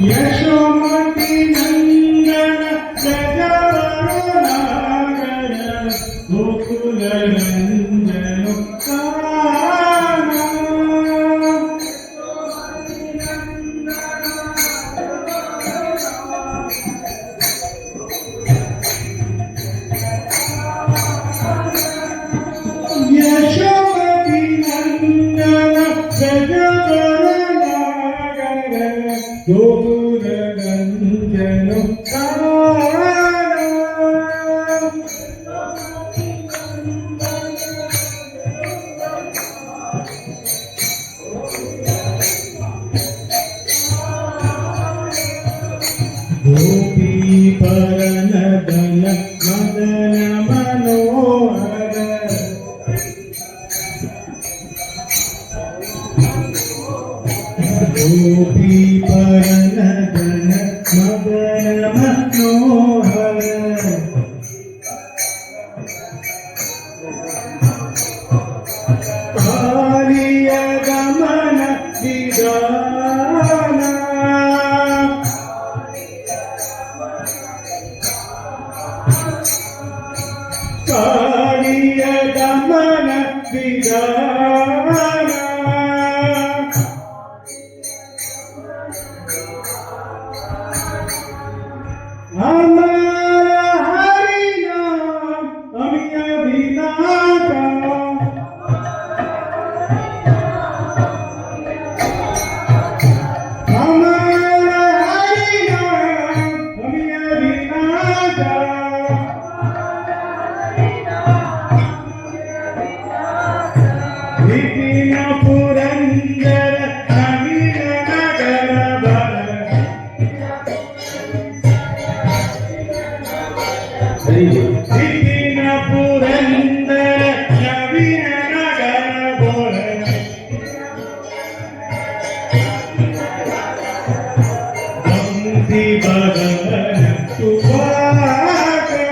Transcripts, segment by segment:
यशोमती नंदन गजवरनागर गोकुल नंदन काना यशोमती नंदन गजवरनागर गोकुल नंदन काना गोपी परनदन मदन मनोहर गोपी परनदन मदन मनोहर कालिय गमन विदाना कालिय गमन विदाना हमारा हरि नाम अमिय विनाका हमारा हरि नाम अमिय विनाका विपिन पुरंदर नवीन नगर भर विपिन पुरंदर नवीन नगर बोल बंदी बदन तुबाका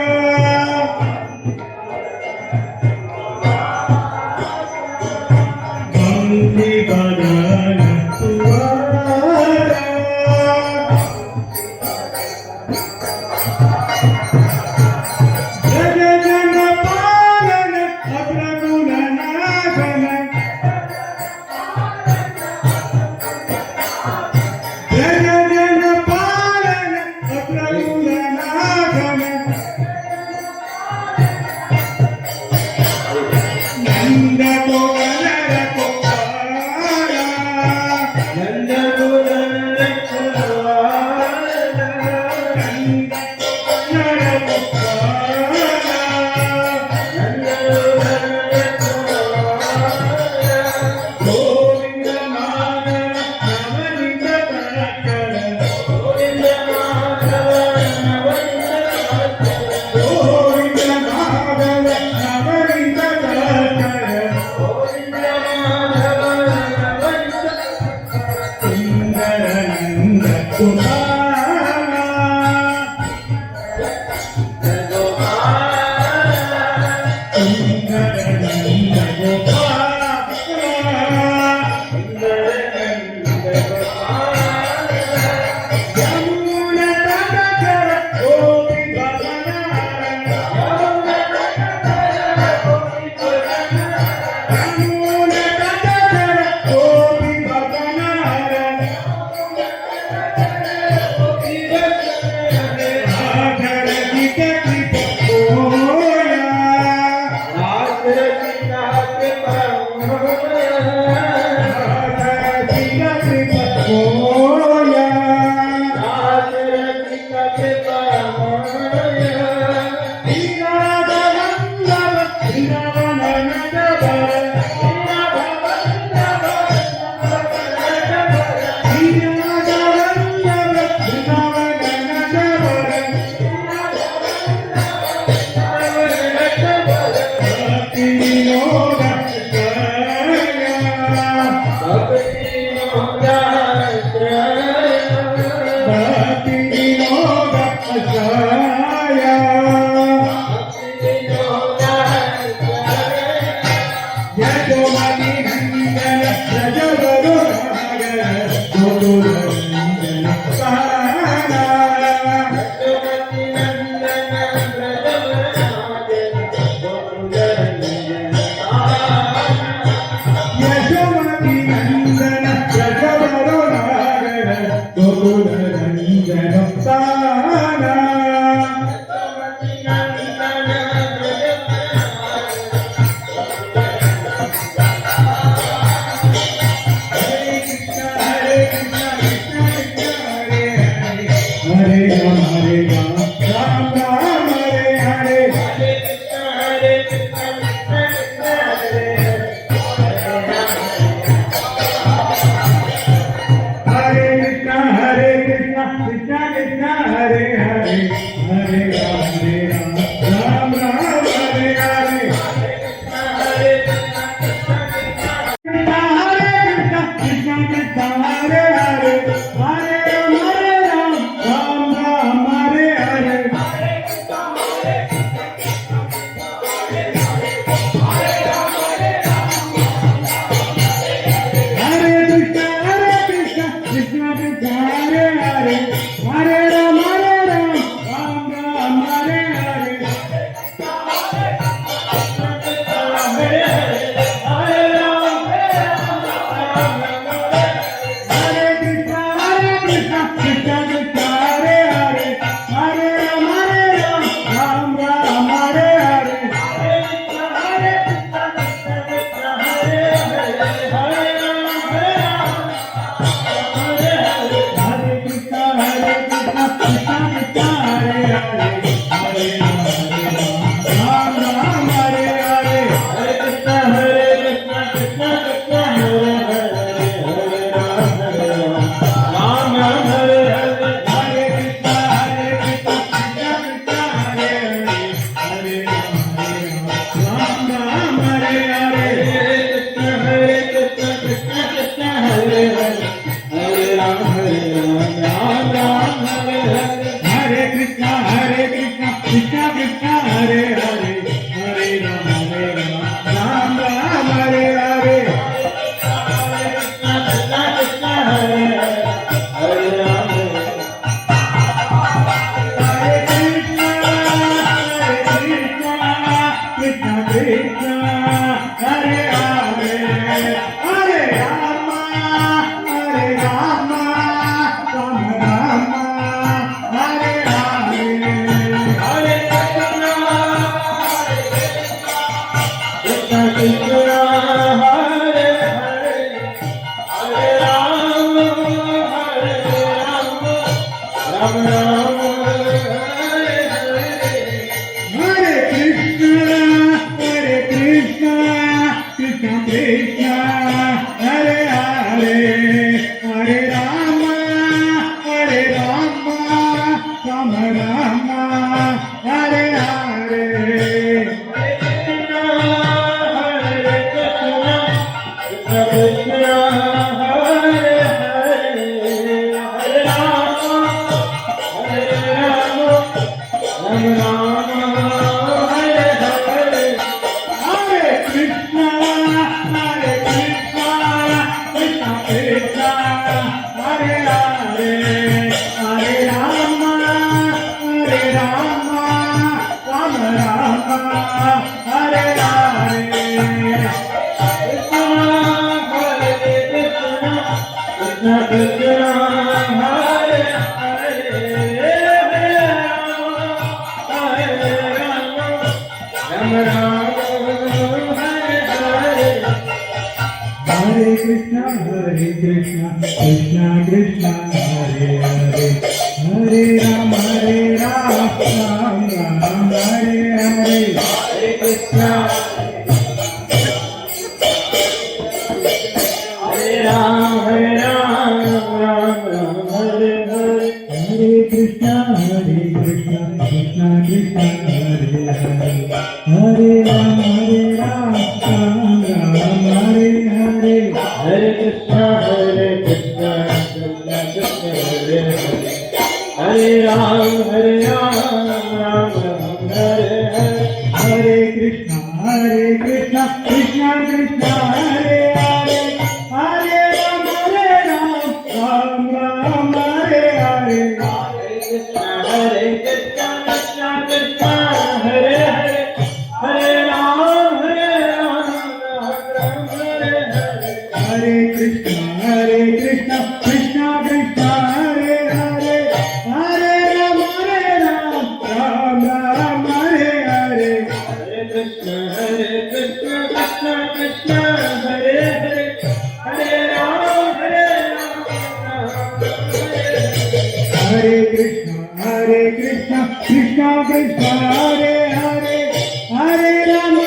बंदी बदन तुबाका जय जय Krishna Krishna Hare Hare Hare Rama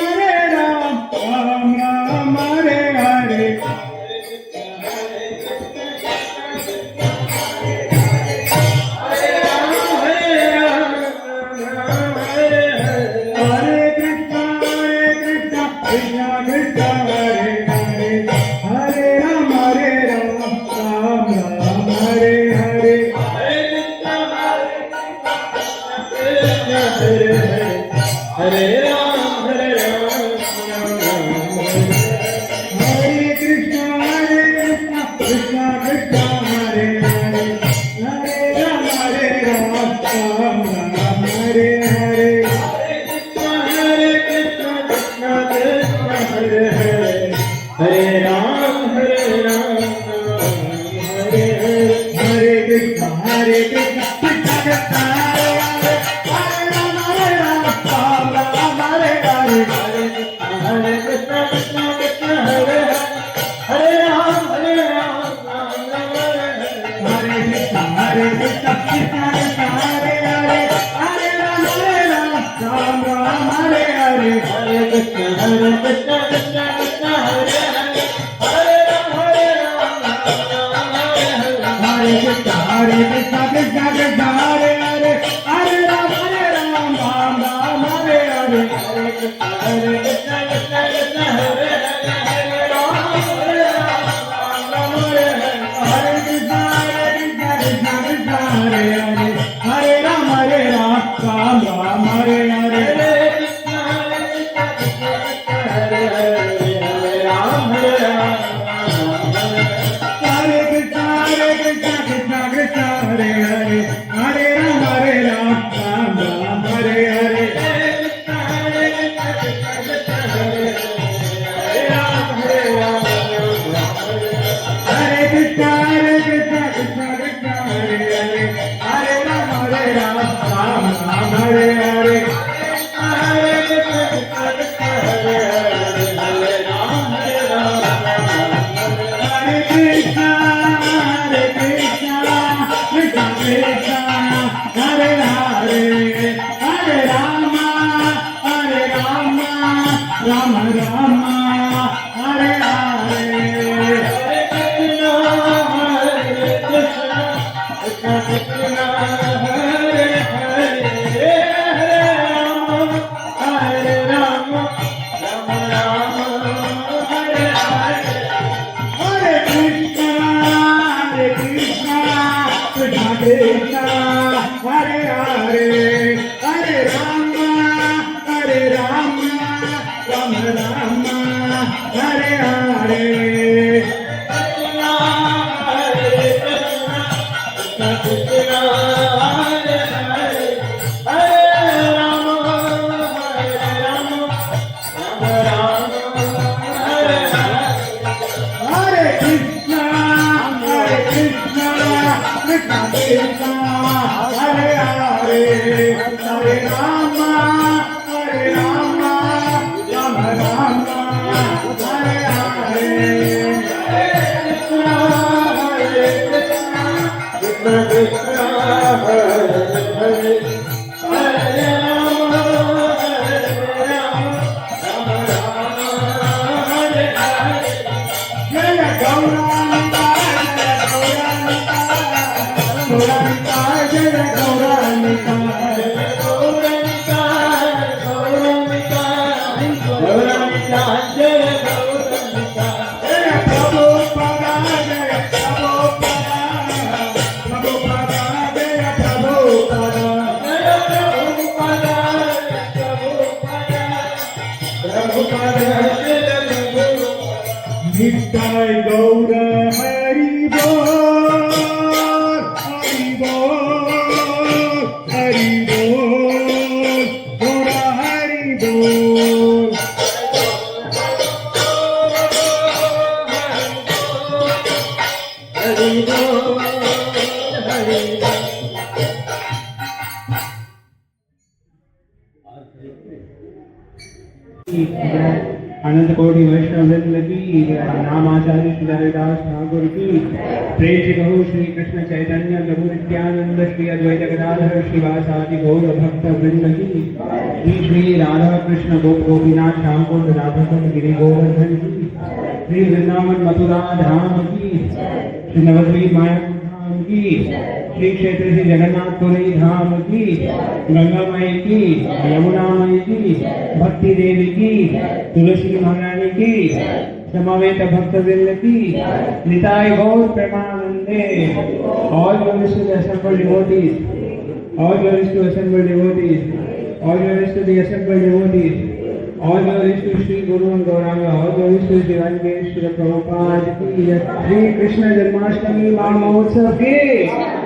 Hare Ram, Ram Ram, Hare Krishna, Krishna Krishna, Hare Hare, Hare Rama, Ram Ram, Hare Hare. Hare Krishna, Krishna Krishna, Hare Hare, Hare Ram, Hare Hare. Hare Krishna, Krishna Krishna, Hare Hare, Hare Rama, Ram Ram, Hare Hare. Hare Krishna, Krishna Krishna, Hare Hare, Hare Ram, Ram Ram, Hare Hare. Hare Krishna, Krishna Krishna, Hare Hare, Hare Rama, Ram Ram, Hare Hare. Hare Krishna, Krishna Krishna, Hare Hare, Hare Ram, Ram Ram, Hare Hare. Hare Krishna, Krishna Krishna, Hare Hare, Hare Rama, Ram Ram, Hare Hare. Hare Krishna, Krishna Krishna, Hare Hare, Hare Ram, Ram Hare Hare. Hare Krishna, Krishna Krishna, Hare Hare, Hare Rama, Ram Ram, Hare Hare. Hare Krishna, Krishna Krishna, Hare Hare, Hare Ram, Ram Hare Krishna, Krishna Krishna, Hare Hare, Hare Rama, Ram Ram, Hare Hare. Hare Krishna, Krishna Krishna, Hare Hare, Hare Rama, Ram Ram, Hare Hare. Hare Krishna, Krishna Krishna, Hare Hare, Hare Rama, Rama Rama, Hare Hare. Hare Krishna, Krishna Krishna, Hare Hare, Hare Rama, Rama Rama, Hare Hare. Hare Krishna, Krishna Krishna, Hare Hare, Hare Rama, Rama Rama, Hare Hare. Jaya Gauranga, Jaya Gauranga, Jaya Prabhupada, Jaya Prabhupada, Prabhupada, Jaya Prabhupada. Nittai Gaura Hari Bol, Hari Bol, Hari Bol, Gaura Hari Bol. अनंत कोटि वैष्णव वृंद की नाम आचार्य श्री हरिदास ठाकुर की प्रेम से कहो श्री कृष्ण चैतन्य प्रभु नित्यानंद श्री अद्वैत गदाधर श्रीवासादि गौर भक्त वृंद की श्री राधा कृष्ण गोपीनाथ ठाकुर राधा कुंड गिरि गोवर्धन की श्री वृंदावन मथुरा धाम की श्री नवद्वीप मायापुर धाम की श्री क्षेत्र श्री जगन्नाथपुरी धाम की गंगा माई की यमुना माई की भक्ति देवी की तुलसी महारानी की समवेत भक्त वृंद की निताय गौर प्रेमानंदे all glorious to the assembled devotees all glorious to assembled devotees All glories to the assembled devotees. All glories to Sri Guru and Gauranga. All glories to Divine Grace, Srila Prabhupada ki Jai. Shri Krishna Janmashtami Mahotsav ki